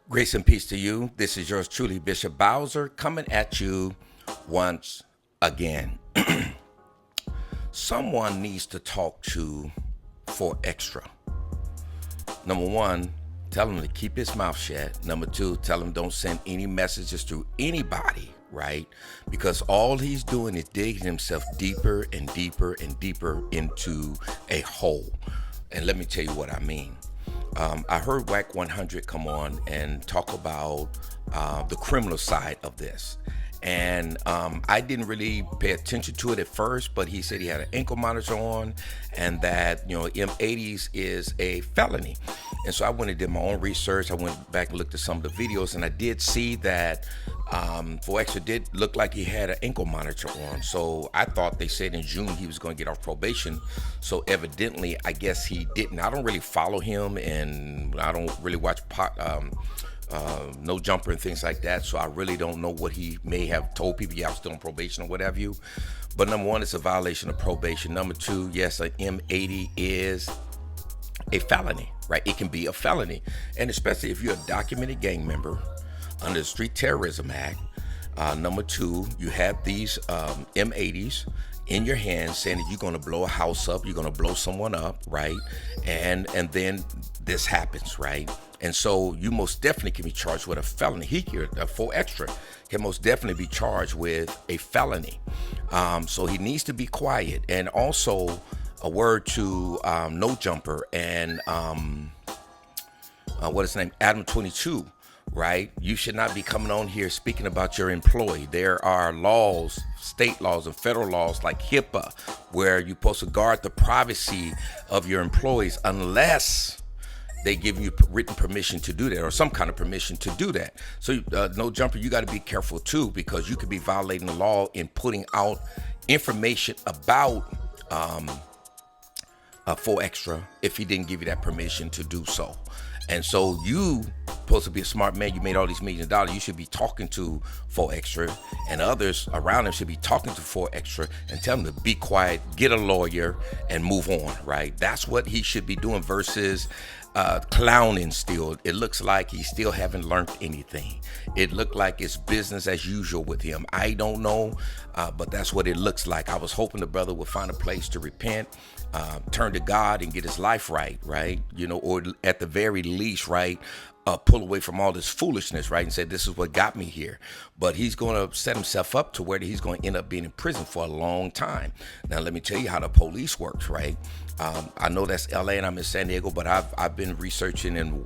Grace and peace to you. This is yours truly, Bishop Bowser, coming at you once again. Someone needs to talk to for extra. Number one, tell him to keep his mouth shut. Number two, tell him don't send any messages to anybody, right? Because all he's doing is digging himself deeper and deeper and deeper into a hole. And let me tell you what I mean. I heard WAC 100 come on and talk about the criminal side of this. And I didn't really pay attention to it at first, but he said he had an ankle monitor on and that, M80s is a felony. And so I went and did my own research. I went back and looked at some of the videos, and I did see that For Extra did look like he had an ankle monitor on. So I thought they said in June he was going to get off probation. So evidently, I guess he didn't. I don't really follow him, and I don't really watch No Jumper and things like that. So I really don't know what he may have told people. Yeah, I'm still on probation or what have you. But number one, it's a violation of probation. Number two, yes, an M80 is a felony, right? It can be a felony. And especially if you're a documented gang member under the Street Terrorism Act. Number two, you have these M80s in your hands saying that you're going to blow a house up, you're going to blow someone up, right? And then this happens, right? And so you most definitely can be charged with a felony. He here, For Extra, can most definitely be charged with a felony. So he needs to be quiet. And also a word to No Jumper and what is his name, Adam 22. Right? You should not be coming on here speaking about your employee. There are laws, state laws and federal laws like HIPAA, where you're supposed to guard the privacy of your employees unless they give you written permission to do that or some kind of permission to do that. So No Jumper, you got to be careful too, because you could be violating the law in putting out information about For Extra if he didn't give you that permission to do so. And so you supposed to be a smart man. You made all these millions of dollars. You should be talking to For Extra, and others around him should be talking to For Extra and tell him to be quiet, get a lawyer, and move on, right? That's what he should be doing versus clowning still. It looks like he still haven't learned anything. It looked like it's business as usual with him. I don't know, but that's what it looks like. I was hoping the brother would find a place to repent, turn to God and get his life right, or at the very least, right, pull away from all this foolishness, right, and say, this is what got me here. But he's going to set himself up to where he's going to end up being in prison for a long time. Now, let me tell you how the police works, right? I know that's LA and I'm in San Diego, but I've been researching and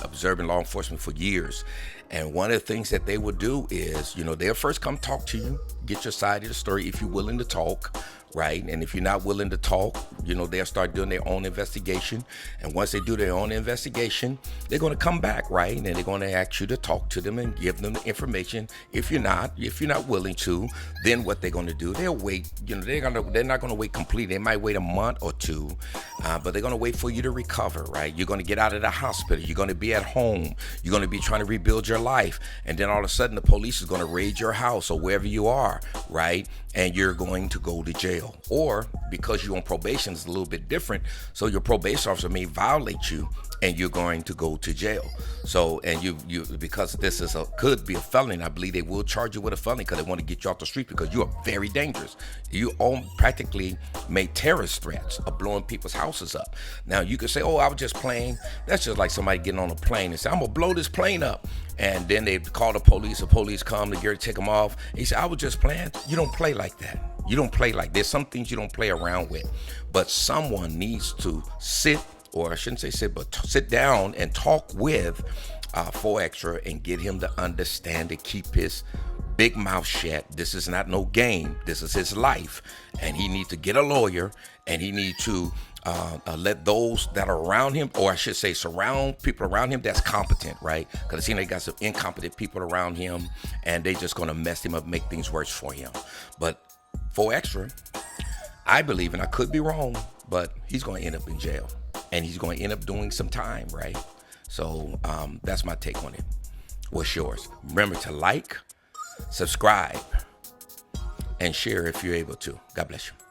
observing law enforcement for years. And one of the things that they will do is, they'll first come talk to you, get your side of the story if you're willing to talk, right? And if you're not willing to talk, they'll start doing their own investigation. And once they do their own investigation, they're going to come back, right? And they're going to ask you to talk to them and give them the information. If you're not willing to, then what they're going to do, they'll wait. They're not going to wait completely. They might wait a month or two, but they're going to wait for you to recover, right? You're going to get out of the hospital. You're going to be at home. You're going to be trying to rebuild your life. And then all of a sudden, the police is going to raid your house or wherever you are, right? And you're going to go to jail. Or because you're on probation, it's a little bit different. So your probation officer may violate you and you're going to go to jail. So, and you because this could be a felony, I believe they will charge you with a felony because they want to get you off the street because you are very dangerous. You all practically made terrorist threats of blowing people's houses up. Now you could say, oh, I was just playing. That's just like somebody getting on a plane and say, I'm gonna blow this plane up. And then they call the police come to get take them off. And he said, I was just playing. You don't play like that. You don't play like there's some things you don't play around with. But someone needs to sit, or I shouldn't say sit, but sit down and talk with For Extra and get him to understand to keep his big mouth shut. This is not no game. This is his life. And he needs to get a lawyer, and he needs to let those that are around him, or I should say surround people around him that's competent, right? Because it seems like he got some incompetent people around him, and they just going to mess him up, make things worse for him. But For Extra, I believe, and I could be wrong, but he's going to end up in jail, and he's going to end up doing some time, right? So that's my take on it. What's yours? Remember to like, subscribe, and share if you're able to. God bless you.